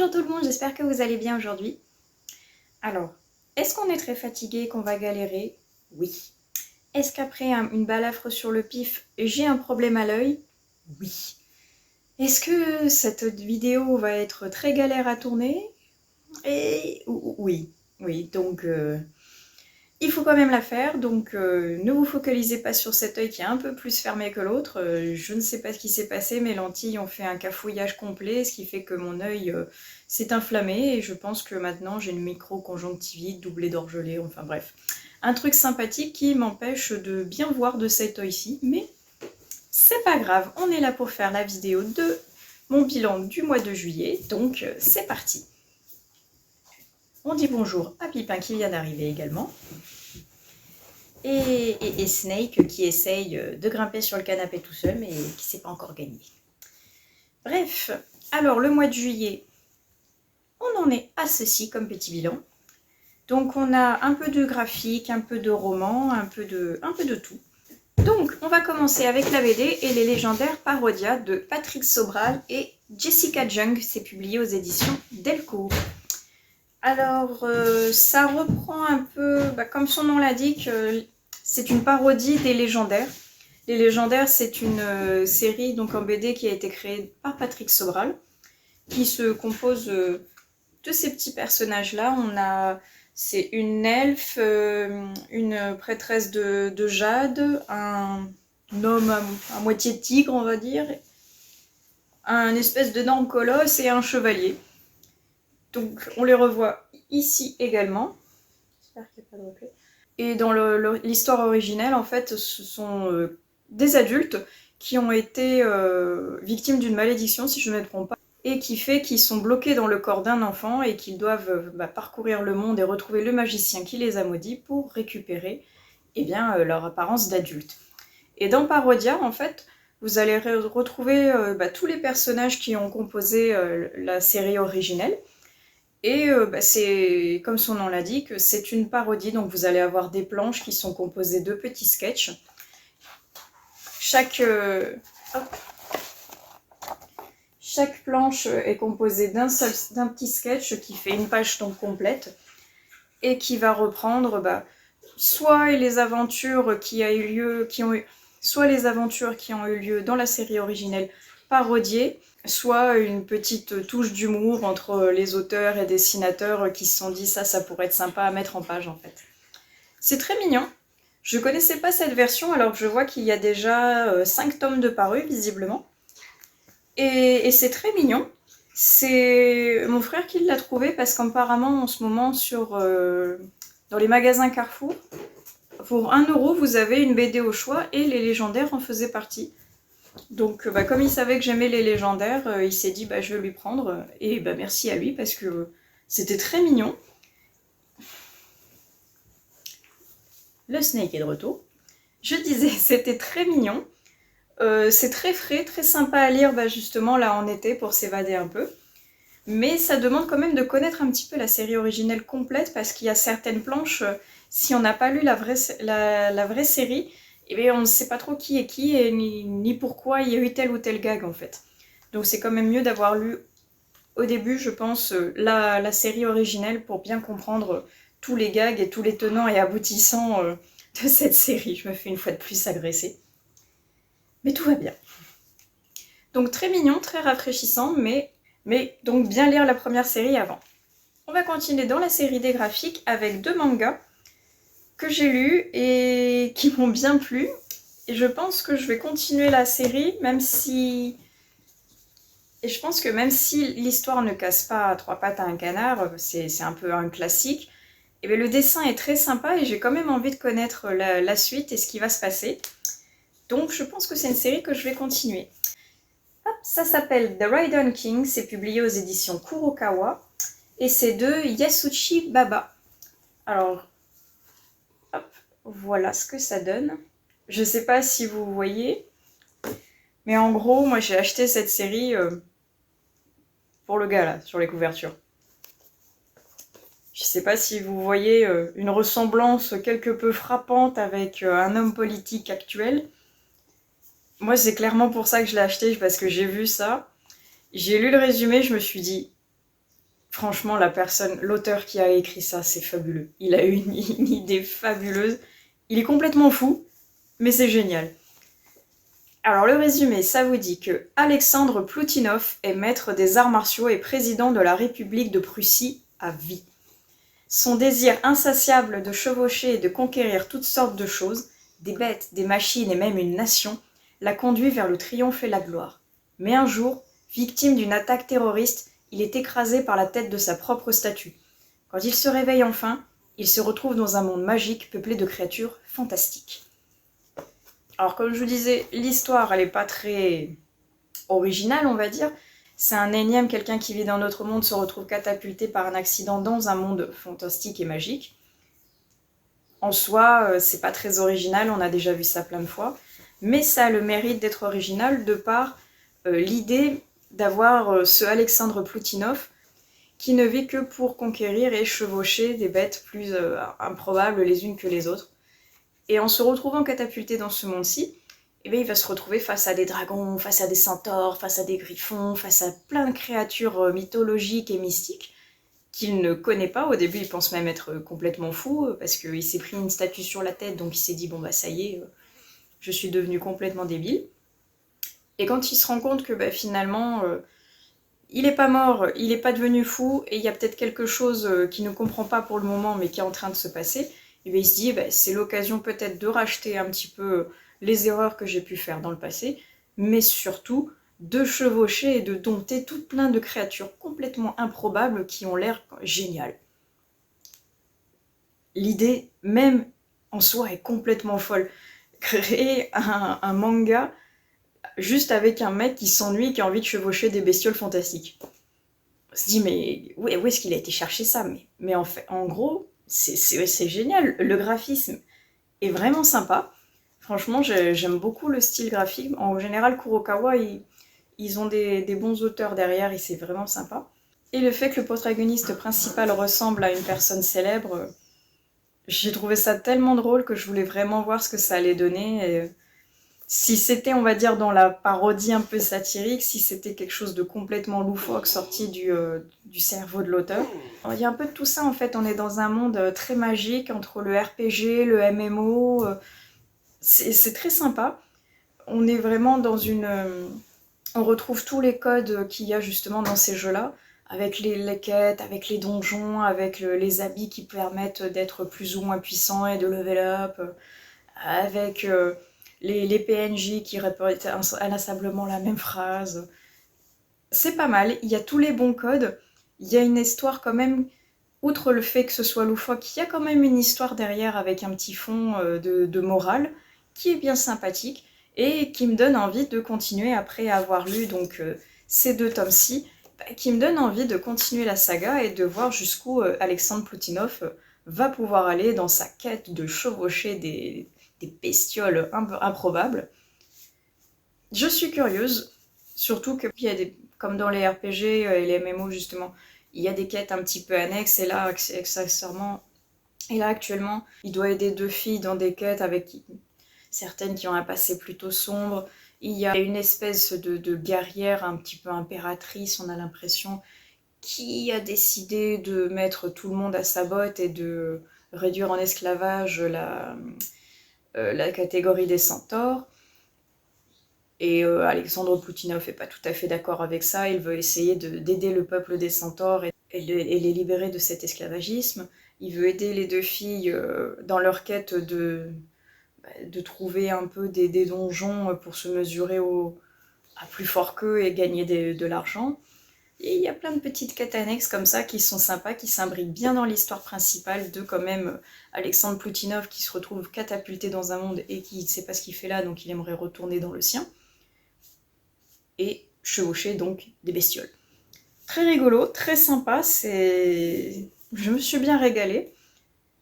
Bonjour tout le monde, j'espère que vous allez bien aujourd'hui. Alors, est-ce qu'on est très fatigué, qu'on va galérer? Oui. Est-ce qu'après une balafre sur le pif, j'ai un problème à l'œil? Oui. Est-ce que cette vidéo va être très galère à tourner? Oui. Oui, donc il faut quand même la faire, donc ne vous focalisez pas sur cet œil qui est un peu plus fermé que l'autre. Je ne sais pas ce qui s'est passé, mes lentilles ont fait un cafouillage complet, ce qui fait que mon œil s'est inflammé et je pense que maintenant j'ai une micro-conjonctivite, doublée d'orgelée, enfin bref. Un truc sympathique qui m'empêche de bien voir de cet œil-ci, mais c'est pas grave, on est là pour faire la vidéo de mon bilan du mois de juillet, donc c'est parti. On dit bonjour à Pipin qui vient d'arriver également. Et Snake qui essaye de grimper sur le canapé tout seul mais qui ne s'est pas encore gagné. Bref, alors le mois de juillet, on en est à ceci comme petit bilan. Donc on a un peu de graphique, un peu de roman, un peu de tout. Donc on va commencer avec la BD et les légendaires Parodia de Patrick Sobral et Jessica Jung. C'est publié aux éditions Delcourt. Alors ça reprend un peu, comme son nom l'indique, c'est une parodie des légendaires. Les légendaires, c'est une série donc en BD qui a été créée par Patrick Sobral, qui se compose de ces petits personnages-là. C'est une elfe, une prêtresse de jade, un homme à moitié tigre, on va dire, un espèce d'énorme colosse et un chevalier. Donc on les revoit ici également. J'espère qu'il n'y a pas de replay. Et dans l'histoire originelle, en fait, ce sont des adultes qui ont été victimes d'une malédiction, si je ne me trompe pas, et qui fait qu'ils sont bloqués dans le corps d'un enfant et qu'ils doivent parcourir le monde et retrouver le magicien qui les a maudits pour récupérer leur apparence d'adulte. Et dans Parodia, en fait, vous allez retrouver tous les personnages qui ont composé la série originelle. Et c'est, comme son nom l'indique, c'est une parodie, donc vous allez avoir des planches qui sont composées de petits sketchs. Chaque planche est composée d'un petit sketch qui fait une page donc complète et qui va reprendre soit les aventures qui ont eu lieu dans la série originelle parodiée, soit une petite touche d'humour entre les auteurs et dessinateurs qui se sont dit ça pourrait être sympa à mettre en page en fait. C'est très mignon. Je connaissais pas cette version alors que je vois qu'il y a déjà 5 tomes de parus visiblement. Et c'est très mignon. C'est mon frère qui l'a trouvé parce qu'apparemment en ce moment dans les magasins Carrefour, pour 1 € vous avez une BD au choix et les légendaires en faisaient partie. Donc comme il savait que j'aimais les légendaires, il s'est dit je vais lui prendre. Et merci à lui parce que c'était très mignon. Le Snake est de retour. Je disais, c'était très mignon. C'est très frais, très sympa à lire justement là en été pour s'évader un peu. Mais ça demande quand même de connaître un petit peu la série originelle complète parce qu'il y a certaines planches, si on n'a pas lu la vraie série, on ne sait pas trop qui est qui et ni pourquoi il y a eu tel ou tel gag en fait. Donc c'est quand même mieux d'avoir lu au début, je pense, la série originelle pour bien comprendre tous les gags et tous les tenants et aboutissants de cette série. Je me fais une fois de plus agresser. Mais tout va bien. Donc très mignon, très rafraîchissant, mais donc bien lire la première série avant. On va continuer dans la série des graphiques avec 2 mangas que j'ai lus et qui m'ont bien plu. Et je pense que je vais continuer la série, même si l'histoire ne casse pas à 3 pattes à un canard, c'est un peu un classique, et le dessin est très sympa et j'ai quand même envie de connaître la suite et ce qui va se passer. Donc je pense que c'est une série que je vais continuer. Hop, ça s'appelle The Raiden King, c'est publié aux éditions Kurokawa, et c'est de Yasushi Baba. Alors, hop, voilà ce que ça donne. Je sais pas si vous voyez, mais en gros, moi j'ai acheté cette série pour le gars là, sur les couvertures. Je sais pas si vous voyez une ressemblance quelque peu frappante avec un homme politique actuel. Moi, c'est clairement pour ça que je l'ai acheté, parce que j'ai vu ça. J'ai lu le résumé, je me suis dit, Franchement, l'auteur qui a écrit ça, c'est fabuleux. Il a eu une idée fabuleuse. Il est complètement fou, mais c'est génial. Alors le résumé, ça vous dit que Alexandre Ploutinov est maître des arts martiaux et président de la République de Prussie à vie. Son désir insatiable de chevaucher et de conquérir toutes sortes de choses, des bêtes, des machines et même une nation, l'a conduit vers le triomphe et la gloire. Mais un jour, victime d'une attaque terroriste, il est écrasé par la tête de sa propre statue. Quand il se réveille enfin, il se retrouve dans un monde magique peuplé de créatures fantastiques. Alors comme je vous disais, l'histoire elle n'est pas très originale on va dire. C'est un énième, quelqu'un qui vit dans notre monde se retrouve catapulté par un accident dans un monde fantastique et magique. En soi, c'est pas très original, on a déjà vu ça plein de fois. Mais ça a le mérite d'être original de par l'idée d'avoir ce Alexandre Ploutinov qui ne vit que pour conquérir et chevaucher des bêtes plus improbables les unes que les autres. Et en se retrouvant catapulté dans ce monde-ci, eh bien, il va se retrouver face à des dragons, face à des centaures, face à des griffons, face à plein de créatures mythologiques et mystiques qu'il ne connaît pas. Au début, il pense même être complètement fou parce qu'il s'est pris une statue sur la tête, donc il s'est dit bon bah ça y est, je suis devenu complètement débile. Et quand il se rend compte que finalement, il n'est pas mort, il n'est pas devenu fou, et il y a peut-être quelque chose qu'il ne comprend pas pour le moment, mais qui est en train de se passer, et bien il se dit, c'est l'occasion peut-être de racheter un petit peu les erreurs que j'ai pu faire dans le passé, mais surtout de chevaucher et de dompter tout plein de créatures complètement improbables qui ont l'air géniales. L'idée même en soi est complètement folle. Créer un manga juste avec un mec qui s'ennuie, qui a envie de chevaucher des bestioles fantastiques. On se dit, mais où est-ce qu'il a été chercher ça, mais en fait, en gros, c'est génial. Le graphisme est vraiment sympa. Franchement, j'aime beaucoup le style graphique. En général, Kurokawa, ils ont des bons auteurs derrière et c'est vraiment sympa. Et le fait que le protagoniste principal ressemble à une personne célèbre, j'ai trouvé ça tellement drôle que je voulais vraiment voir ce que ça allait donner. Et si c'était, on va dire, dans la parodie un peu satirique, si c'était quelque chose de complètement loufoque sorti du cerveau de l'auteur. Il y a un peu de tout ça en fait, on est dans un monde très magique entre le RPG, le MMO, c'est très sympa. On est vraiment dans une... on retrouve tous les codes qu'il y a justement dans ces jeux-là, avec les quêtes, avec les donjons, avec les habits qui permettent d'être plus ou moins puissants et de level up, avec... les PNJ qui répètent inlassablement la même phrase. C'est pas mal, il y a tous les bons codes, il y a une histoire quand même, outre le fait que ce soit loufoque, il y a quand même une histoire derrière avec un petit fond de morale qui est bien sympathique et qui me donne envie de continuer après avoir lu donc ces 2 tomes-ci, qui me donne envie de continuer la saga et de voir jusqu'où Alexandre Ploutinov va pouvoir aller dans sa quête de chevaucher des bestioles improbables. Je suis curieuse, surtout que comme dans les RPG et les MMO justement, il y a des quêtes un petit peu annexes et là, accessoirement, actuellement, il doit aider 2 filles dans des quêtes avec certaines qui ont un passé plutôt sombre. Il y a une espèce de guerrière un petit peu impératrice, on a l'impression, qui a décidé de mettre tout le monde à sa botte et de réduire en esclavage la catégorie des centaures. Et Alexandre Ploutinov n'est pas tout à fait d'accord avec ça, il veut essayer d'aider le peuple des centaures et les libérer de cet esclavagisme. Il veut aider les 2 filles dans leur quête de trouver un peu des donjons pour se mesurer à plus fort qu'eux et gagner de l'argent. Et il y a plein de petites quêtes annexes comme ça qui sont sympas, qui s'imbriquent bien dans l'histoire principale de quand même Alexandre Ploutinov qui se retrouve catapulté dans un monde et qui ne sait pas ce qu'il fait là, donc il aimerait retourner dans le sien. Et chevaucher donc des bestioles. Très rigolo, très sympa, je me suis bien régalée.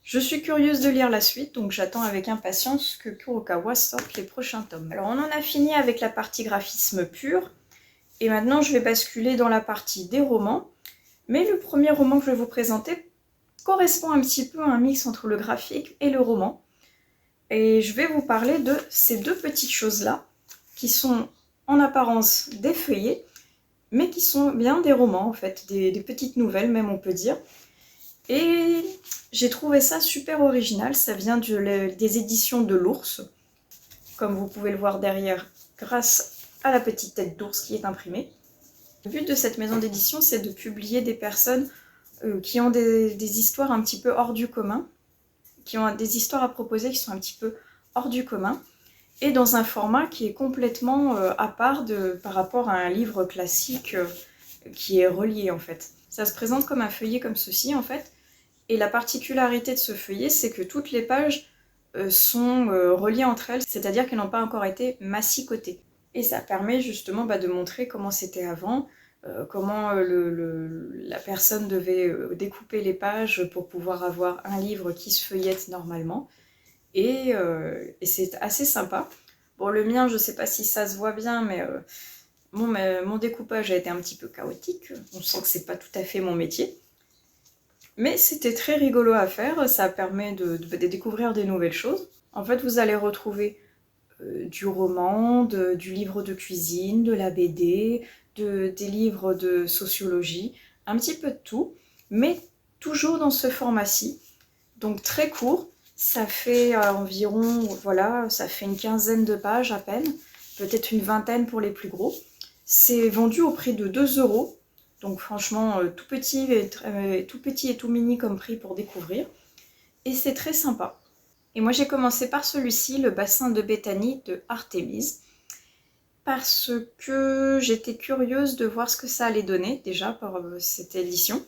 Je suis curieuse de lire la suite, donc j'attends avec impatience que Kurokawa sorte les prochains tomes. Alors on en a fini avec la partie graphisme pur, et maintenant je vais basculer dans la partie des romans. Mais le premier roman que je vais vous présenter correspond un petit peu à un mix entre le graphique et le roman. Et je vais vous parler de ces 2 petites choses-là, qui sont en apparence des feuillets, mais qui sont bien des romans en fait, des petites nouvelles même on peut dire. Et j'ai trouvé ça super original, ça vient des éditions de l'Ours, comme vous pouvez le voir derrière, grâce à la petite tête d'ours qui est imprimée. Le but de cette maison d'édition, c'est de publier des personnes qui ont des histoires un petit peu hors du commun, qui ont des histoires à proposer qui sont un petit peu hors du commun, et dans un format qui est complètement à part par rapport à un livre classique qui est relié en fait. Ça se présente comme un feuillet comme ceci en fait, et la particularité de ce feuillet, c'est que toutes les pages sont reliées entre elles, c'est-à-dire qu'elles n'ont pas encore été massicotées. Et ça permet justement de montrer comment c'était avant, comment la personne devait découper les pages pour pouvoir avoir un livre qui se feuillette normalement. Et c'est assez sympa. Bon, le mien, je sais pas si ça se voit bien, mais mon découpage a été un petit peu chaotique. On sent que c'est pas tout à fait mon métier. Mais c'était très rigolo à faire, ça permet de découvrir des nouvelles choses. En fait, vous allez retrouver du roman, du livre de cuisine, de la BD, des livres de sociologie, un petit peu de tout, mais toujours dans ce format-ci. Donc très court, ça fait environ, voilà, ça fait une quinzaine de pages à peine, peut-être une vingtaine pour les plus gros. C'est vendu au prix de 2 €. Donc franchement, tout petit et tout mini comme prix pour découvrir. Et c'est très sympa. Et moi j'ai commencé par celui-ci, le bassin de Béthanie de Artémise, parce que j'étais curieuse de voir ce que ça allait donner déjà par cette édition.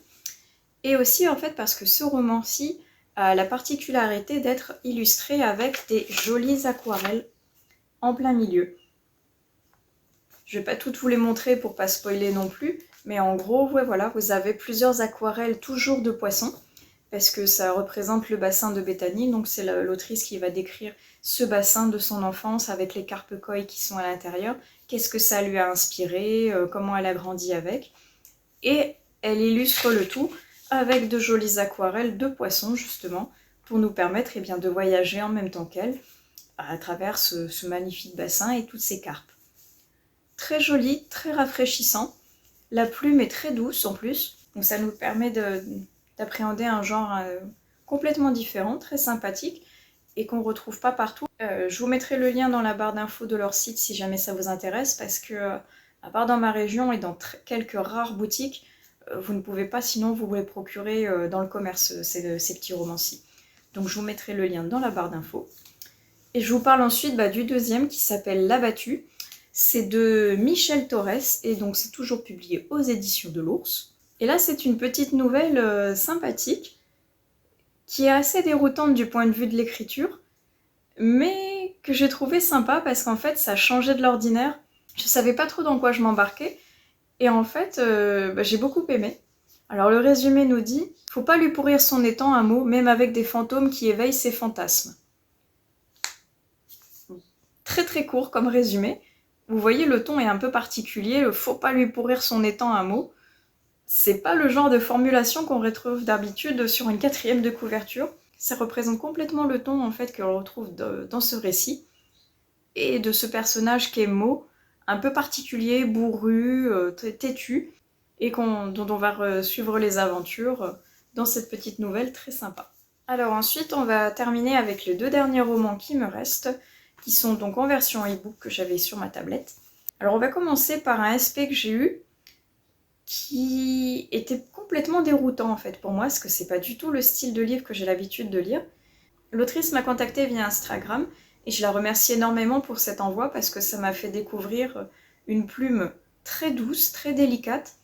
Et aussi en fait parce que ce roman-ci a la particularité d'être illustré avec des jolies aquarelles en plein milieu. Je vais pas toutes vous les montrer pour pas spoiler non plus, mais en gros, ouais, voilà, vous avez plusieurs aquarelles toujours de poissons, parce que ça représente le bassin de Béthanie, donc c'est l'autrice qui va décrire ce bassin de son enfance avec les carpe koi qui sont à l'intérieur, qu'est-ce que ça lui a inspiré, comment elle a grandi avec, et elle illustre le tout avec de jolies aquarelles de poissons justement, pour nous permettre de voyager en même temps qu'elle, à travers ce magnifique bassin et toutes ces carpes. Très joli, très rafraîchissant. La plume est très douce en plus, donc ça nous permet d'appréhender un genre complètement différent, très sympathique, et qu'on ne retrouve pas partout. Je vous mettrai le lien dans la barre d'infos de leur site si jamais ça vous intéresse, parce que, à part dans ma région et dans quelques rares boutiques, vous ne pouvez pas sinon vous les procurer dans le commerce, ces petits romans-ci. Donc je vous mettrai le lien dans la barre d'infos. Et je vous parle ensuite du deuxième qui s'appelle L'Abattu. C'est de Michel Torres et donc c'est toujours publié aux éditions de l'Ours. Et là c'est une petite nouvelle sympathique qui est assez déroutante du point de vue de l'écriture, mais que j'ai trouvé sympa parce qu'en fait ça changeait de l'ordinaire. Je savais pas trop dans quoi je m'embarquais et en fait j'ai beaucoup aimé. Alors le résumé nous dit « Faut pas lui pourrir son étang un mot, même avec des fantômes qui éveillent ses fantasmes ». Très très court comme résumé. Vous voyez, le ton est un peu particulier, le faut pas lui pourrir son étang un mot. C'est pas le genre de formulation qu'on retrouve d'habitude sur une 4e de couverture. Ça représente complètement le ton en fait que l'on retrouve dans ce récit. Et de ce personnage qui est Mo, un peu particulier, bourru, têtu, et dont on va suivre les aventures dans cette petite nouvelle très sympa. Alors ensuite, on va terminer avec les 2 derniers romans qui me restent, qui sont donc en version e-book que j'avais sur ma tablette. Alors on va commencer par un SP que j'ai eu, qui était complètement déroutant en fait pour moi, parce que c'est pas du tout le style de livre que j'ai l'habitude de lire. L'autrice m'a contactée via Instagram, et je la remercie énormément pour cet envoi, parce que ça m'a fait découvrir une plume très douce, très délicate,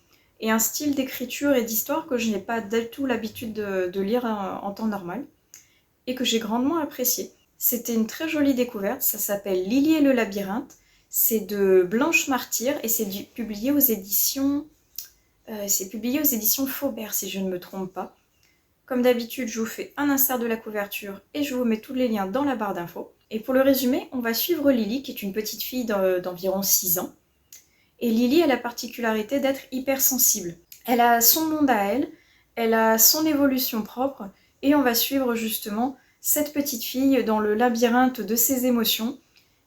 et un style d'écriture et d'histoire que je n'ai pas du tout l'habitude de lire en temps normal, et que j'ai grandement apprécié. C'était une très jolie découverte, ça s'appelle Lily et le labyrinthe, c'est de Blanche Martyr et c'est publié aux éditions Faubert si je ne me trompe pas. Comme d'habitude, je vous fais un insert de la couverture et je vous mets tous les liens dans la barre d'infos. Et pour le résumé, on va suivre Lily qui est une petite fille d'environ 6 ans. Et Lily a la particularité d'être hypersensible. Elle a son monde à elle a son évolution propre et on va suivre justement cette petite fille dans le labyrinthe de ses émotions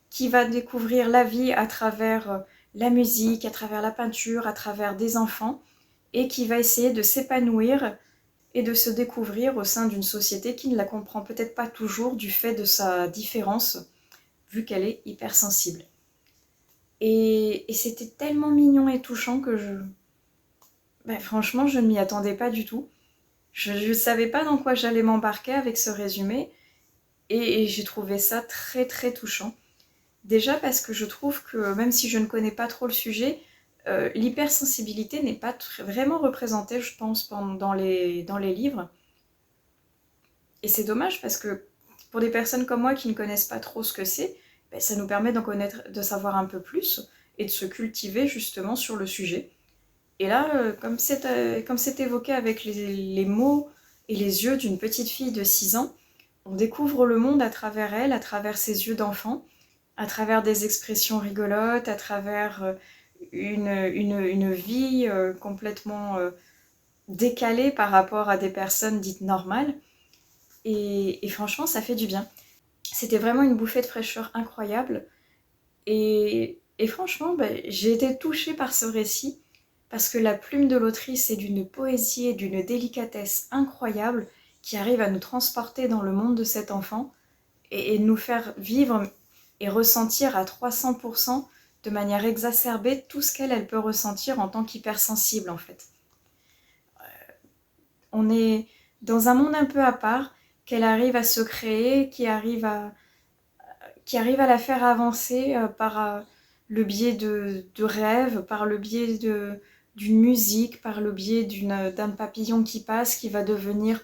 qui va découvrir la vie à travers la musique, à travers la peinture, à travers des enfants, et qui va essayer de s'épanouir et de se découvrir au sein d'une société qui ne la comprend peut-être pas toujours du fait de sa différence, vu qu'elle est hypersensible. Et c'était tellement mignon et touchant que franchement, je ne m'y attendais pas du tout. Je ne savais pas dans quoi j'allais m'embarquer avec ce résumé, et j'ai trouvé ça très très touchant. Déjà parce que je trouve que même si je ne connais pas trop le sujet, l'hypersensibilité n'est pas vraiment représentée, je pense, dans les livres. Et c'est dommage parce que pour des personnes comme moi qui ne connaissent pas trop ce que c'est, ça nous permet d'en connaître, de savoir un peu plus et de se cultiver justement sur le sujet. Et là, comme c'est évoqué avec les mots et les yeux d'une petite fille de 6 ans, on découvre le monde à travers elle, à travers ses yeux d'enfant, à travers des expressions rigolotes, à travers une vie complètement décalée par rapport à des personnes dites normales. Et franchement, ça fait du bien. C'était vraiment une bouffée de fraîcheur incroyable. Et franchement, j'ai été touchée par ce récit parce que la plume de l'autrice est d'une poésie et d'une délicatesse incroyable qui arrive à nous transporter dans le monde de cet enfant et nous faire vivre et ressentir à 300% de manière exacerbée tout ce qu'elle peut ressentir en tant qu'hypersensible en fait. On est dans un monde un peu à part qu'elle arrive à se créer, qui arrive à la faire avancer par le biais de rêves, par le biais d'une musique, par le biais d'un papillon qui passe, qui va devenir,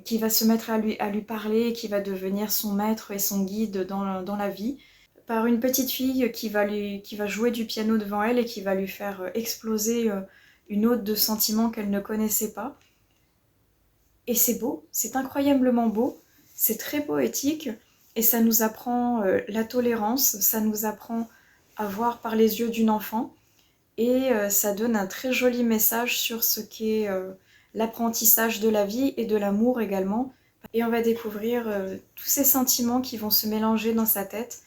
qui va se mettre à lui parler, qui va devenir son maître et son guide dans la vie, par une petite fille qui va jouer du piano devant elle et qui va lui faire exploser une ode de sentiments qu'elle ne connaissait pas. Et c'est beau, c'est incroyablement beau, c'est très poétique, et ça nous apprend la tolérance, ça nous apprend à voir par les yeux d'une enfant, et ça donne un très joli message sur ce qu'est l'apprentissage de la vie et de l'amour également. Et on va découvrir tous ces sentiments qui vont se mélanger dans sa tête.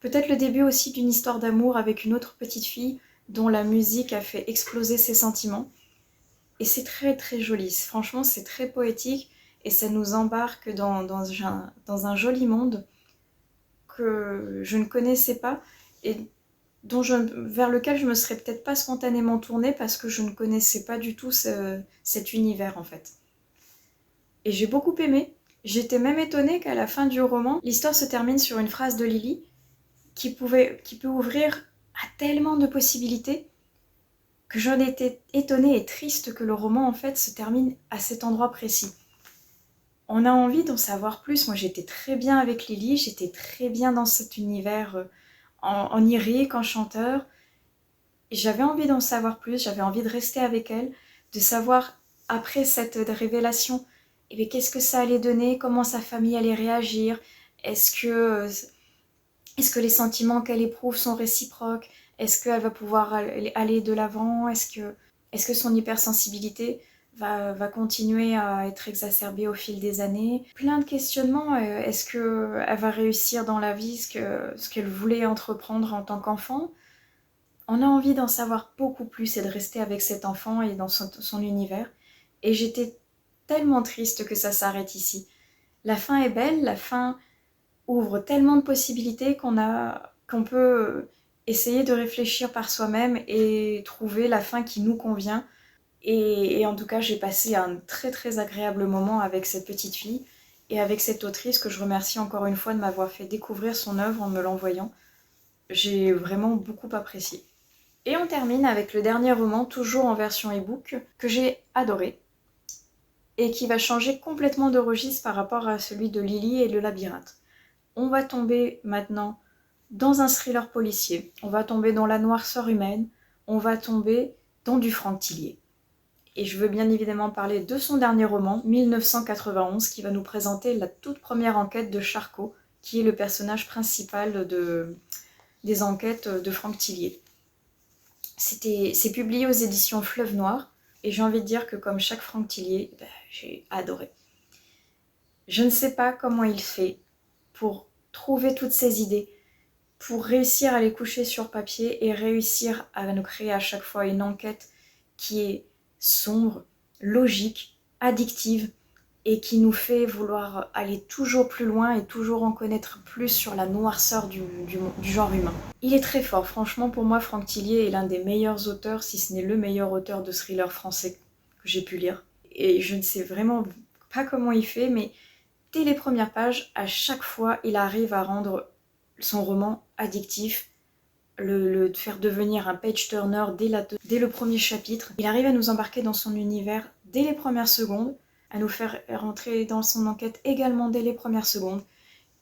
Peut-être le début aussi d'une histoire d'amour avec une autre petite fille dont la musique a fait exploser ses sentiments. Et c'est très très joli, franchement c'est très poétique et ça nous embarque dans un joli monde que je ne connaissais pas et vers lequel je me serais peut-être pas spontanément tournée parce que je ne connaissais pas du tout cet univers en fait. Et j'ai beaucoup aimé, j'étais même étonnée qu'à la fin du roman, l'histoire se termine sur une phrase de Lily qui peut ouvrir à tellement de possibilités que j'en étais étonnée et triste que le roman en fait se termine à cet endroit précis. On a envie d'en savoir plus. Moi j'étais très bien avec Lily, j'étais très bien dans cet univers en lyrique, en chanteur. J'avais envie d'en savoir plus, j'avais envie de rester avec elle, de savoir après cette révélation, qu'est-ce que ça allait donner, comment sa famille allait réagir, est-ce que les sentiments qu'elle éprouve sont réciproques? Est-ce qu'elle va pouvoir aller de l'avant? Est-ce que son hypersensibilité va continuer à être exacerbée au fil des années? Plein de questionnements. Est-ce qu'elle va réussir dans la vie ce qu'elle voulait entreprendre en tant qu'enfant? On a envie d'en savoir beaucoup plus et de rester avec cet enfant et dans son univers. Et j'étais tellement triste que ça s'arrête ici. La fin est belle, la fin ouvre tellement de possibilités qu'on peut essayer de réfléchir par soi-même et trouver la fin qui nous convient. Et en tout cas, j'ai passé un très très agréable moment avec cette petite fille et avec cette autrice que je remercie encore une fois de m'avoir fait découvrir son œuvre en me l'envoyant. J'ai vraiment beaucoup apprécié. Et on termine avec le dernier roman, toujours en version e-book, que j'ai adoré et qui va changer complètement de registre par rapport à celui de Lily et le labyrinthe. On va tomber maintenant dans un thriller policier, on va tomber dans la noirceur humaine, on va tomber dans du Franck Tillier. Et je veux bien évidemment parler de son dernier roman, 1991, qui va nous présenter la toute première enquête de Charcot, qui est le personnage principal des enquêtes de Franck Tillier. C'est publié aux éditions Fleuve Noir, et j'ai envie de dire que comme chaque Franck Tillier, j'ai adoré. Je ne sais pas comment il fait pour trouver toutes ces idées, pour réussir à les coucher sur papier et réussir à nous créer à chaque fois une enquête qui est sombre, logique, addictive et qui nous fait vouloir aller toujours plus loin et toujours en connaître plus sur la noirceur du genre humain. Il est très fort, franchement pour moi Franck Tillier est l'un des meilleurs auteurs, si ce n'est le meilleur auteur de thriller français que j'ai pu lire. Et je ne sais vraiment pas comment il fait, mais dès les premières pages, à chaque fois, il arrive à rendre son roman addictif, le faire devenir un page-turner dès le premier chapitre. Il arrive à nous embarquer dans son univers dès les premières secondes, à nous faire rentrer dans son enquête également dès les premières secondes,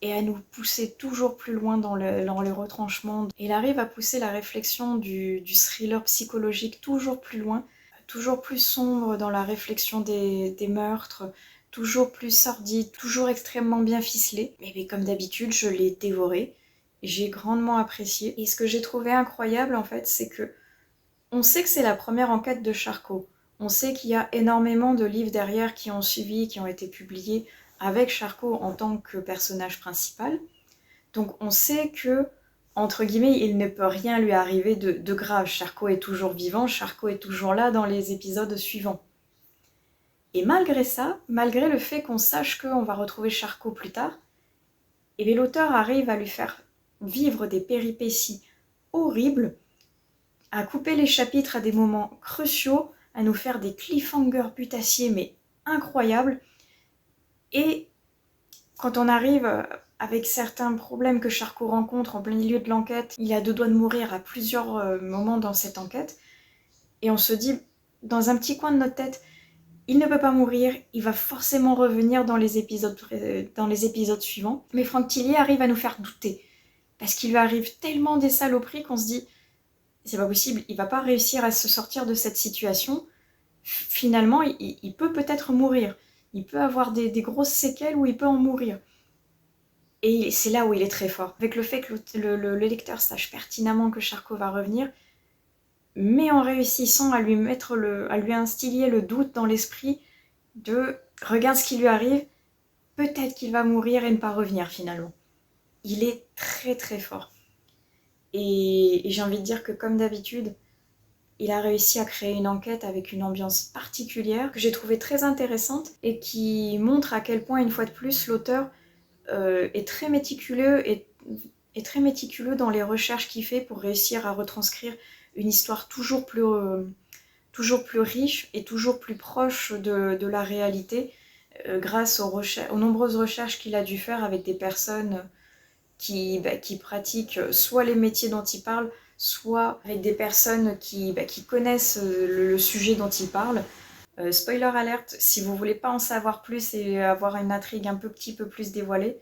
et à nous pousser toujours plus loin dans les retranchements. Il arrive à pousser la réflexion du thriller psychologique toujours plus loin, toujours plus sombre dans la réflexion des meurtres, toujours plus sordide, toujours extrêmement bien ficelé. Mais comme d'habitude, je l'ai dévoré. J'ai grandement apprécié. Et ce que j'ai trouvé incroyable, en fait, c'est que on sait que c'est la première enquête de Charcot. On sait qu'il y a énormément de livres derrière qui ont suivi, qui ont été publiés avec Charcot en tant que personnage principal. Donc on sait que, entre guillemets, il ne peut rien lui arriver de grave. Charcot est toujours vivant, Charcot est toujours là dans les épisodes suivants. Et malgré ça, malgré le fait qu'on sache qu'on va retrouver Charcot plus tard, et bien l'auteur arrive à lui faire vivre des péripéties horribles, à couper les chapitres à des moments cruciaux, à nous faire des cliffhangers butassiers mais incroyables. Et quand on arrive avec certains problèmes que Charcot rencontre en plein milieu de l'enquête, il a deux doigts de mourir à plusieurs moments dans cette enquête, et on se dit, dans un petit coin de notre tête, il ne peut pas mourir, il va forcément revenir dans les épisodes suivants. Mais Franck Tillier arrive à nous faire douter, parce qu'il lui arrive tellement des saloperies qu'on se dit, c'est pas possible, il va pas réussir à se sortir de cette situation. Finalement, il peut peut-être mourir. Il peut avoir des grosses séquelles où il peut en mourir. Et c'est là où il est très fort. Avec le fait que le lecteur sache pertinemment que Charcot va revenir, mais en réussissant à lui instiller le doute dans l'esprit de « regarde ce qui lui arrive, peut-être qu'il va mourir et ne pas revenir finalement ». Il est très très fort. Et j'ai envie de dire que comme d'habitude, il a réussi à créer une enquête avec une ambiance particulière que j'ai trouvée très intéressante et qui montre à quel point, une fois de plus, l'auteur est très méticuleux et très méticuleux dans les recherches qu'il fait pour réussir à retranscrire une histoire toujours plus riche et toujours plus proche de la réalité grâce aux nombreuses recherches qu'il a dû faire avec des personnes qui pratiquent soit les métiers dont il parle, soit avec des personnes qui connaissent le sujet dont il parle. Spoiler alerte, si vous voulez pas en savoir plus et avoir une intrigue un petit peu plus dévoilée,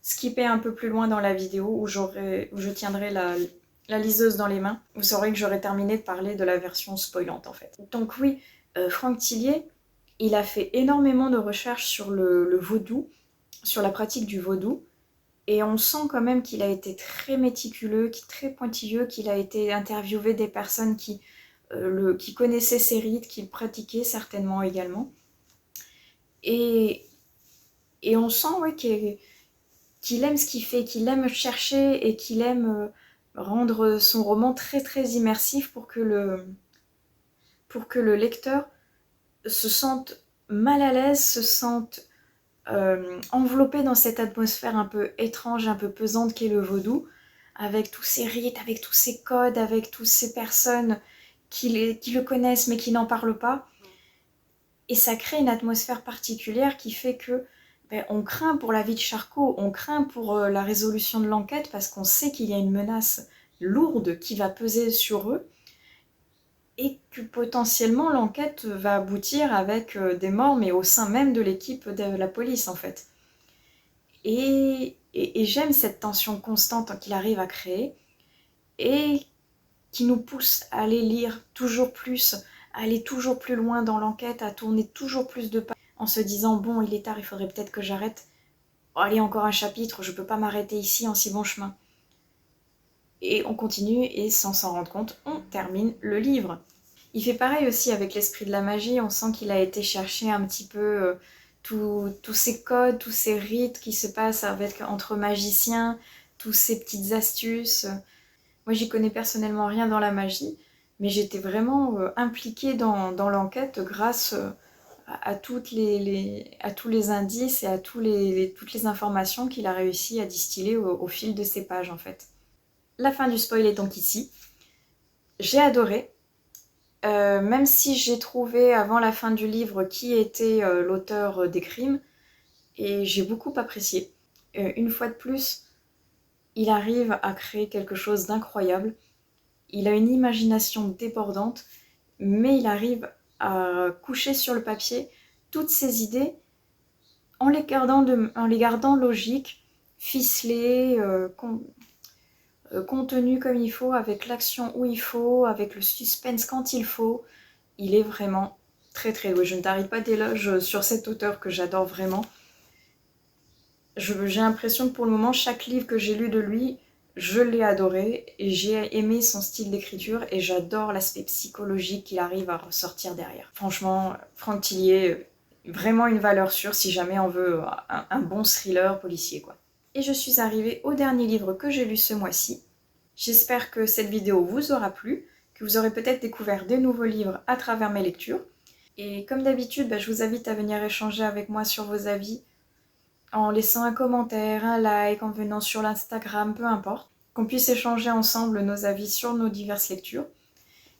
skippez un peu plus loin dans la vidéo où je tiendrai la liseuse dans les mains. Vous saurez que j'aurai terminé de parler de la version spoilante en fait. Donc oui, Franck Tillier, il a fait énormément de recherches sur le vaudou, sur la pratique du vaudou, et on sent quand même qu'il a été très méticuleux, très pointilleux, qu'il a été interviewé des personnes qui connaissaient ces rites, qui le pratiquaient certainement également. Et on sent ouais, qu'il aime ce qu'il fait, qu'il aime chercher et qu'il aime rendre son roman très très immersif pour que le lecteur se sente mal à l'aise, se sente enveloppé dans cette atmosphère un peu étrange, un peu pesante qu'est le vaudou, avec tous ces rites, avec tous ces codes, avec toutes ces personnes qui le connaissent mais qui n'en parlent pas. Et ça crée une atmosphère particulière qui fait que on craint pour la vie de Charcot, on craint pour la résolution de l'enquête parce qu'on sait qu'il y a une menace lourde qui va peser sur eux et que potentiellement l'enquête va aboutir avec des morts, mais au sein même de l'équipe de la police en fait. Et j'aime cette tension constante qu'il arrive à créer et qui nous pousse à aller lire toujours plus, à aller toujours plus loin dans l'enquête, à tourner toujours plus de pages en se disant bon il est tard, il faudrait peut-être que j'arrête. Oh, allez encore un chapitre, je peux pas m'arrêter ici en si bon chemin. Et on continue et sans s'en rendre compte, on termine le livre. Il fait pareil aussi avec l'esprit de la magie, on sent qu'il a été chercher un petit peu tous ces codes, tous ces rites qui se passent entre magiciens, toutes ces petites astuces. Moi, j'y connais personnellement rien dans la magie, mais j'étais vraiment impliquée dans l'enquête grâce à tous les indices et à toutes les informations qu'il a réussi à distiller au fil de ces pages, en fait. La fin du spoil est donc ici. J'ai adoré. Même si j'ai trouvé avant la fin du livre qui était l'auteur des crimes, et j'ai beaucoup apprécié. Une fois de plus, il arrive à créer quelque chose d'incroyable. Il a une imagination débordante, mais il arrive à coucher sur le papier toutes ses idées en les gardant logiques, ficelées, contenues comme il faut, avec l'action où il faut, avec le suspense quand il faut. Il est vraiment très très doué. Je ne t'arrête pas d'éloges sur cet auteur que j'adore vraiment. J'ai l'impression que pour le moment, chaque livre que j'ai lu de lui, je l'ai adoré et j'ai aimé son style d'écriture et j'adore l'aspect psychologique qu'il arrive à ressortir derrière. Franchement, Franck Tillier, vraiment une valeur sûre si jamais on veut un bon thriller policier, quoi. Et je suis arrivée au dernier livre que j'ai lu ce mois-ci. J'espère que cette vidéo vous aura plu, que vous aurez peut-être découvert des nouveaux livres à travers mes lectures. Et comme d'habitude, je vous invite à venir échanger avec moi sur vos avis en laissant un commentaire, un like, en venant sur l'Instagram, peu importe, qu'on puisse échanger ensemble nos avis sur nos diverses lectures.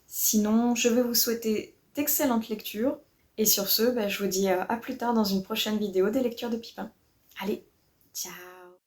Sinon, je vais vous souhaiter d'excellentes lectures, et sur ce, je vous dis à plus tard dans une prochaine vidéo des lectures de Pipin. Allez, ciao!